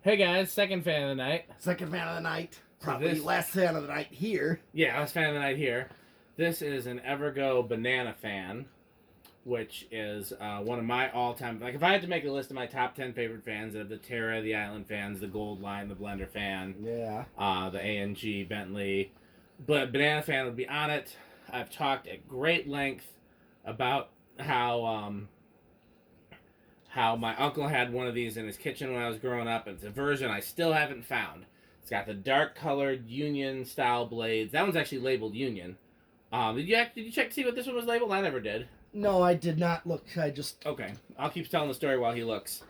Hey guys, second fan of the night. Second fan of the night. Probably this- last fan of the night here. Yeah, last fan of the night here. This is an Evergo Bananafan, which is one of my all-time... Like, if I had to make a list of my top 10 favorite fans of the Terra, the Island fans, the Gold Line, the Blenderfan, the ANG, Bentley, but Bananafan would be on it. I've talked at great length about how my uncle had one of these in his kitchen when I was growing up. It's a version I still haven't found. It's got the dark colored Union style blades. That one's actually labeled Union. Did you check to see what this one was labeled? I never did. No, I did not look. I just... Okay. I'll keep telling the story while he looks.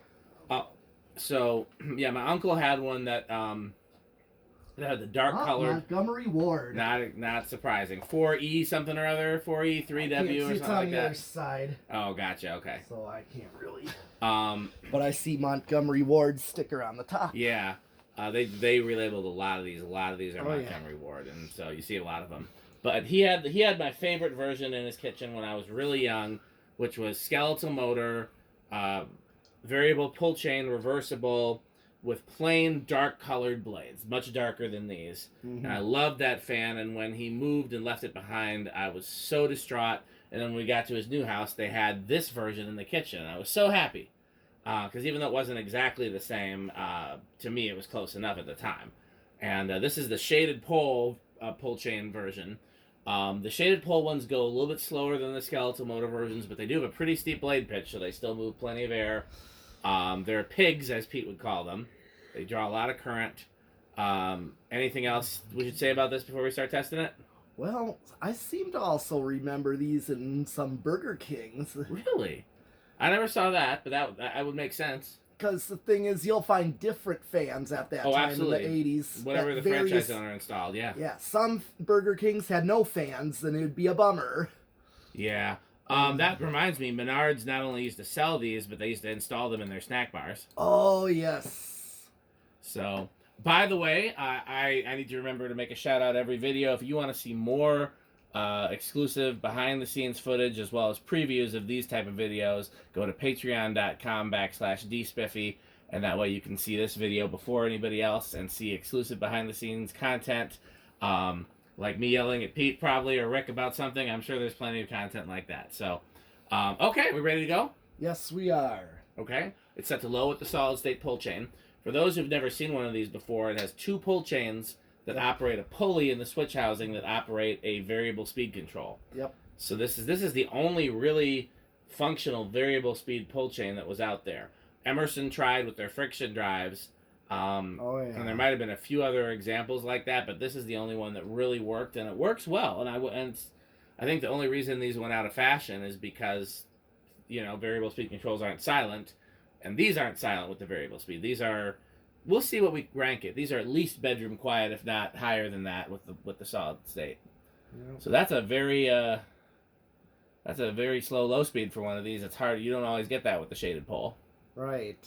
So, yeah, my uncle had one that had the dark colored... Montgomery Ward. Not surprising. 4E something or other. 4E, 3W or something like that. It's on the other side. Oh, gotcha. Okay. So I can't really... But I see Montgomery Ward sticker on the top. Yeah. They relabeled a lot of these. A lot of these are Montgomery Ward, and so you see a lot of them. But he had my favorite version in his kitchen when I was really young, which was skeletal motor, variable pull chain, reversible, with plain dark colored blades, much darker than these. Mm-hmm. And I loved that fan. And when he moved and left it behind, I was so distraught. And then when we got to his new house, they had this version in the kitchen. I was so happy. Because even though it wasn't exactly the same, to me it was close enough at the time. And this is the shaded pole pull chain version. The shaded pole ones go a little bit slower than the skeletal motor versions, but they do have a pretty steep blade pitch, so they still move plenty of air. They're pigs, as Pete would call them. They draw a lot of current. Anything else we should say about this before we start testing it? Well, I seem to also remember these in some Burger Kings. Really? I never saw that, but that would make sense. Because the thing is, you'll find different fans at that time absolutely. in the 80s. Whatever the franchise owner installed, yeah. Yeah, some Burger Kings had no fans, and it would be a bummer. Yeah. That reminds me, Menards not only used to sell these, but they used to install them in their snack bars. Oh, yes. So, by the way, I need to remember to make a shout out every video. If you want to see more exclusive behind-the-scenes footage as well as previews of these type of videos, go to patreon.com/dspiffy, and that way you can see this video before anybody else and see exclusive behind-the-scenes content, like me yelling at Pete probably or Rick about something. I'm sure there's plenty of content like that. So, okay, we ready to go? Yes, we are. Okay, it's set to low with the solid-state pull chain. For those who've never seen one of these before, it has two pull chains that operate a pulley in the switch housing that operate a variable speed control. Yep. So this is the only really functional variable speed pull chain that was out there. Emerson tried with their friction drives, and there might have been a few other examples like that, but this is the only one that really worked, and it works well. And I think the only reason these went out of fashion is because, variable speed controls aren't silent, and these aren't silent with the variable speed. These are... We'll see what we rank it. These are at least bedroom quiet, if not higher than that, with the solid state. Yep. So that's a very slow low speed for one of these. It's hard. You don't always get that with the shaded pole. Right.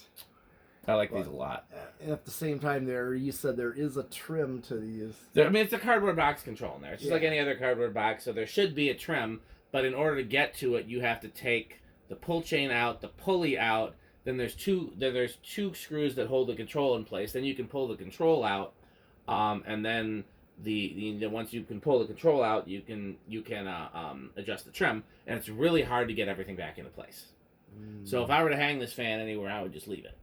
I like these a lot. At the same time, you said there is a trim to these. It's a cardboard box control in there. It's just like any other cardboard box, so there should be a trim. But in order to get to it, you have to take the pull chain out, the pulley out. Then there's two screws that hold the control in place. Then you can pull the control out, and then once you can pull the control out, you can adjust the trim, and it's really hard to get everything back into place. So if I were to hang this fan anywhere, I would just leave it,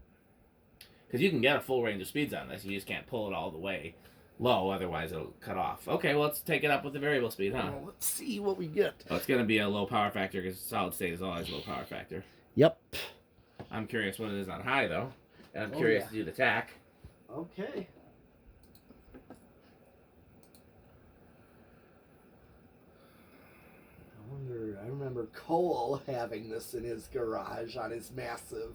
because you can get a full range of speeds on this. You just can't pull it all the way low, otherwise it'll cut off. Okay, well, let's take it up with the variable speed, huh? Well, let's see what we get. Well, it's going to be a low power factor because solid state is always low power factor. Yep. I'm curious what it is on high, though. And I'm curious to do the tack. Okay. I remember Cole having this in his garage on his massive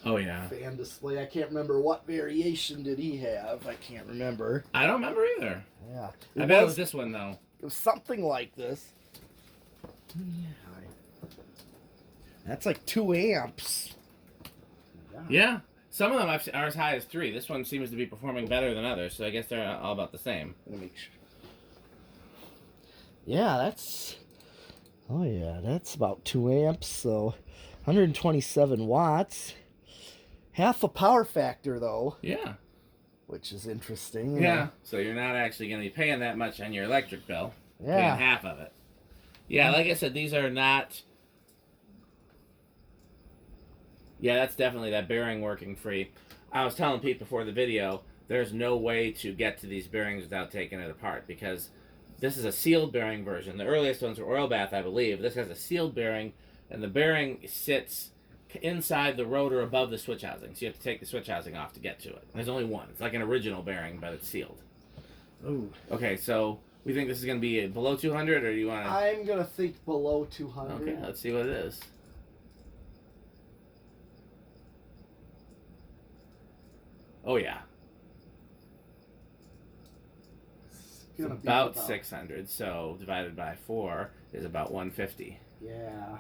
fan display. I can't remember what variation did he have. I can't remember. I don't remember either. Yeah. I bet it was this one, though. It was something like this. Yeah. That's like 2 amps. Yeah. Some of them are as high as 3. This one seems to be performing better than others, so I guess they're all about the same. Let me make sure. Yeah, that's... Oh, yeah, that's about 2 amps, so 127 watts. half a power factor though. Yeah. Which is interesting. Yeah. So you're not actually going to be paying that much on your electric bill. Yeah. Paying half of it. Yeah, like I said, these are not... Yeah, that's definitely that bearing working free. I was telling Pete before the video, there's no way to get to these bearings without taking it apart, because this is a sealed bearing version. The earliest ones were oil bath, I believe. This has a sealed bearing, and the bearing sits inside the rotor above the switch housing, so you have to take the switch housing off to get to it. There's only one. It's like an original bearing, but it's sealed. Ooh. Okay, so we think this is going to be below 200, or do you want to... I'm going to think below 200. Okay, let's see what it is. Oh, yeah. It's about 600, so divided by 4 is about 150. Yeah.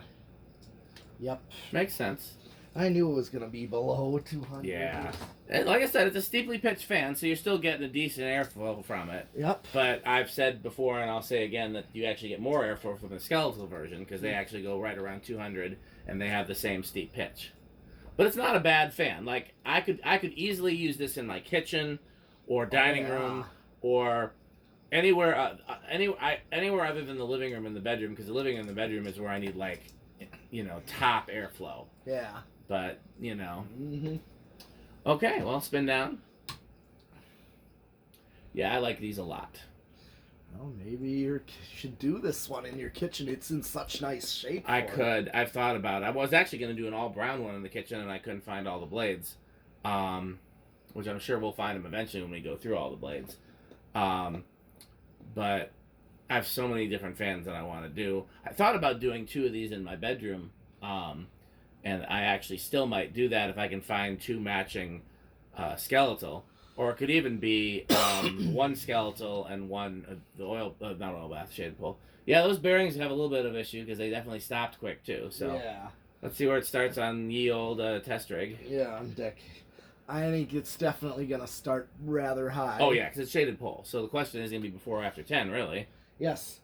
Yep. Makes sense. I knew it was going to be below 200. Yeah. And like I said, it's a steeply pitched fan, so you're still getting a decent airflow from it. Yep. But I've said before, and I'll say again, that you actually get more airflow from the skeletal version, because they actually go right around 200, and they have the same steep pitch. But it's not a bad fan. Like, I could easily use this in my kitchen, or dining room, or anywhere anywhere other than the living room and the bedroom, because the living room and the bedroom is where I need, like, you know, top airflow. Yeah. But, you know. Mm-hmm. Okay, well, spin down. Yeah, I like these a lot. Well, maybe you should do this one in your kitchen. It's in such nice shape. I could. I've thought about it. I was actually going to do an all-brown one in the kitchen, and I couldn't find all the blades. Which I'm sure we'll find them eventually when we go through all the blades. But I have so many different fans that I want to do. I thought about doing 2 of these in my bedroom, and I actually still might do that if I can find 2 matching skeletal. Or it could even be 1 skeletal and 1 the oil, not oil bath, shaded pull. Yeah, those bearings have a little bit of issue because they definitely stopped quick too. So yeah. Let's see where it starts on ye old test rig. Yeah, on deck. I think it's definitely going to start rather high. Oh yeah, because it's shaded pull. So the question is going to be before or after 10, really. Yes.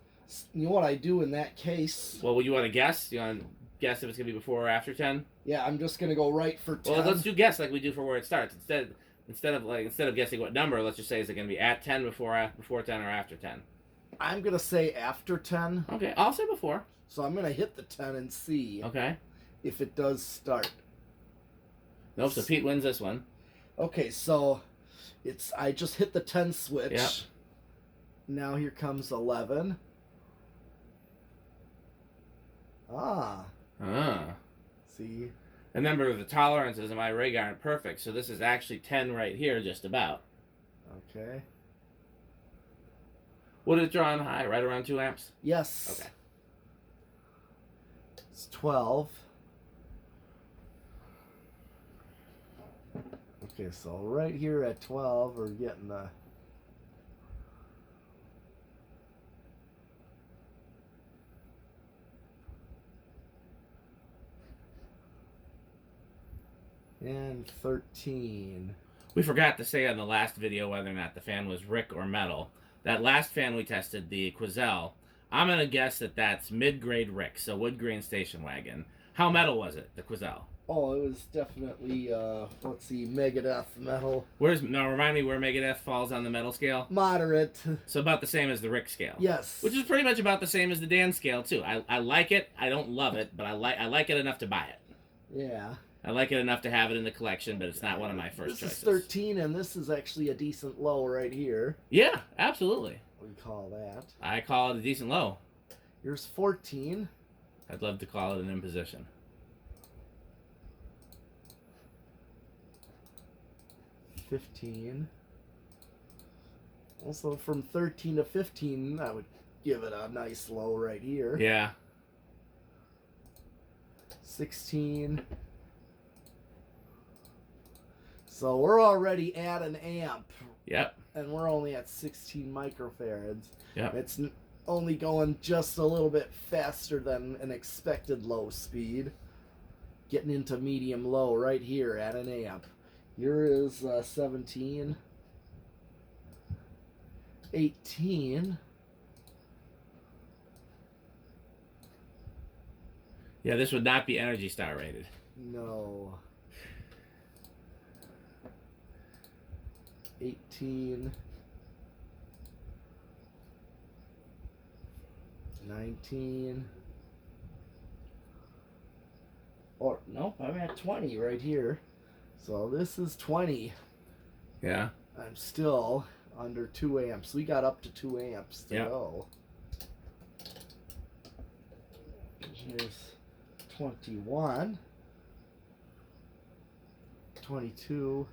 You know what I do in that case? Well, you want to guess? You want to guess if it's going to be before or after 10? Yeah, I'm just going to go right for 10. Well, let's do guess like we do for where it starts. Instead of guessing what number, let's just say, is it going to be at 10, before 10, or after 10? I'm going to say after 10. Okay, I'll say before. So I'm going to hit the 10 and see if it does start. Nope, so Pete wins this one. Okay, so I just hit the 10 switch. Yep. Now here comes 11. See? Remember, the tolerances in my rig aren't perfect, so this is actually 10 right here, just about. Okay. What did it draw on high? Right around 2 amps? Yes. Okay. It's 12. Okay, so right here at 12, we're getting the... And 13. We forgot to say on the last video whether or not the fan was Rick or metal. That last fan we tested, the Quazell, I'm going to guess that that's mid-grade Rick, so wood grain station wagon. How metal was it, the Quazell? Oh, it was definitely, let's see, Megadeth metal. Now remind me where Megadeth falls on the metal scale? Moderate. So about the same as the Rick scale. Yes. Which is pretty much about the same as the Dan scale, too. I like it. I don't love it, but I like it enough to buy it. Yeah. I like it enough to have it in the collection, but it's not one of my first choices. This is 13, and this is actually a decent low right here. Yeah, absolutely. We call that. I call it a decent low. Here's 14. I'd love to call it an imposition. 15. Also, from 13 to 15, I would give it a nice low right here. Yeah. 16. So we're already at an amp. Yep. And we're only at 16 microfarads. Yep. It's only going just a little bit faster than an expected low speed. Getting into medium low right here at an amp. Here is 17. 18. Yeah, this would not be Energy Star rated. No. 18, 19, or nope, I'm at 20 right here. So this is 20. Yeah. I'm still under 2 amps. We got up to 2 amps to go. Here's 21, 22,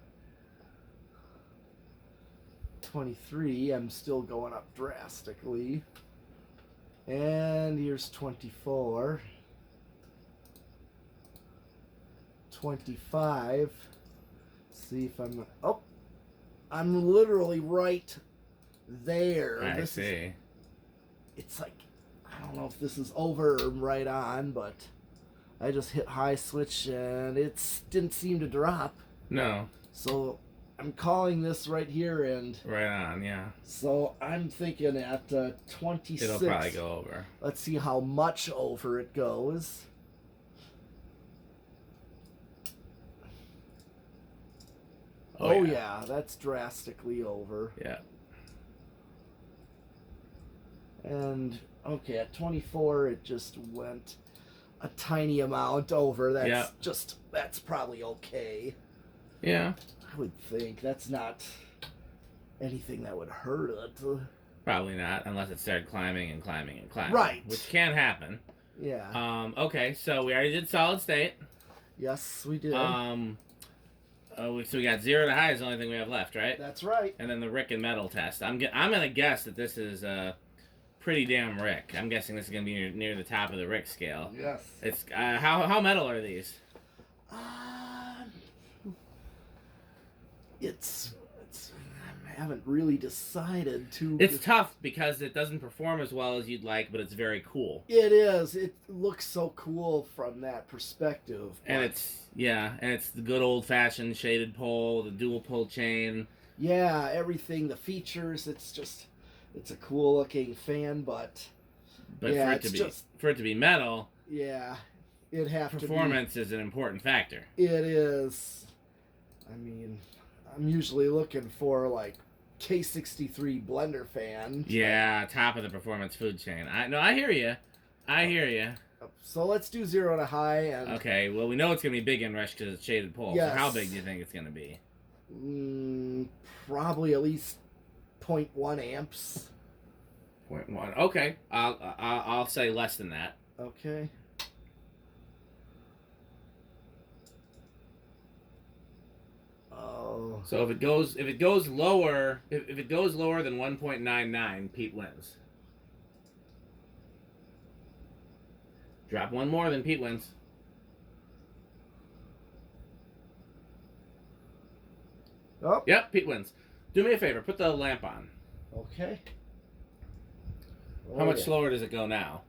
23. I'm still going up drastically. And here's 24, 25. See if I'm... Oh! I'm literally right there. I see. It's like... I don't know if this is over or right on, but I just hit high switch and it didn't seem to drop. No. So I'm calling this right here and... Right on, yeah. So I'm thinking at 26. It'll probably go over. Let's see how much over it goes. Oh yeah, that's drastically over. Yeah. And... okay, at 24, it just went a tiny amount over. That's probably okay. Yeah. I would think that's not anything that would hurt it. Probably not, unless it started climbing and climbing and climbing. Right. Which can happen. Yeah. Okay, so we already did solid state. Yes, we did. So we got 0 to high is the only thing we have left, right? That's right. And then the Rick and metal test. I'm gonna guess that this is pretty damn Rick. I'm guessing this is gonna be near the top of the Rick scale. Yes. It's how metal are these? I haven't really decided to. It's tough because it doesn't perform as well as you'd like, but it's very cool. It is. It looks so cool from that perspective. And it's the good old fashioned shaded pole, the dual pull chain. Yeah, everything, the features. It's a cool looking fan, but yeah, for it to be metal, yeah, it'd have to be. Performance is an important factor. It is. I mean, I'm usually looking for like K63 blender fan. Yeah, top of the performance food chain. I hear you. I hear you. So let's do 0 to high. And okay, well, we know it's going to be big in Rush because it's shaded pole. Yes. So how big do you think it's going to be? Probably at least 0.1 amps. 0.1. Okay, I'll say less than that. Okay. Oh. So if it goes lower than 1.99, Pete wins. Drop one more, then Pete wins. Oh. Yep, Pete wins. Do me a favor, put the lamp on. Okay. How much slower does it go now?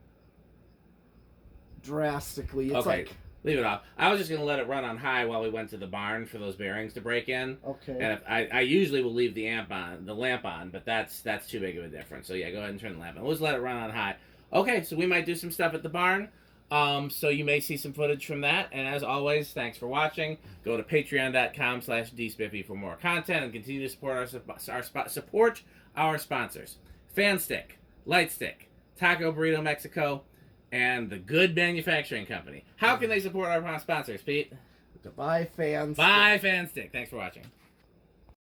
Drastically. It's okay, leave it off. I was just going to let it run on high while we went to the barn for those bearings to break in. Okay. And if I usually will leave the lamp on, but that's too big of a difference. So yeah, go ahead and turn the lamp on. We'll just let it run on high. Okay, so we might do some stuff at the barn. So you may see some footage from that. And as always, thanks for watching. Go to patreon.com/dspiffy for more content and continue to support our sponsors. Fan Stick, Light Stick, Taco Burrito Mexico, and the Good Manufacturing Company. How can they support our sponsors, Pete? To buy Fan Stick. Buy Fan Stick. Thanks for watching.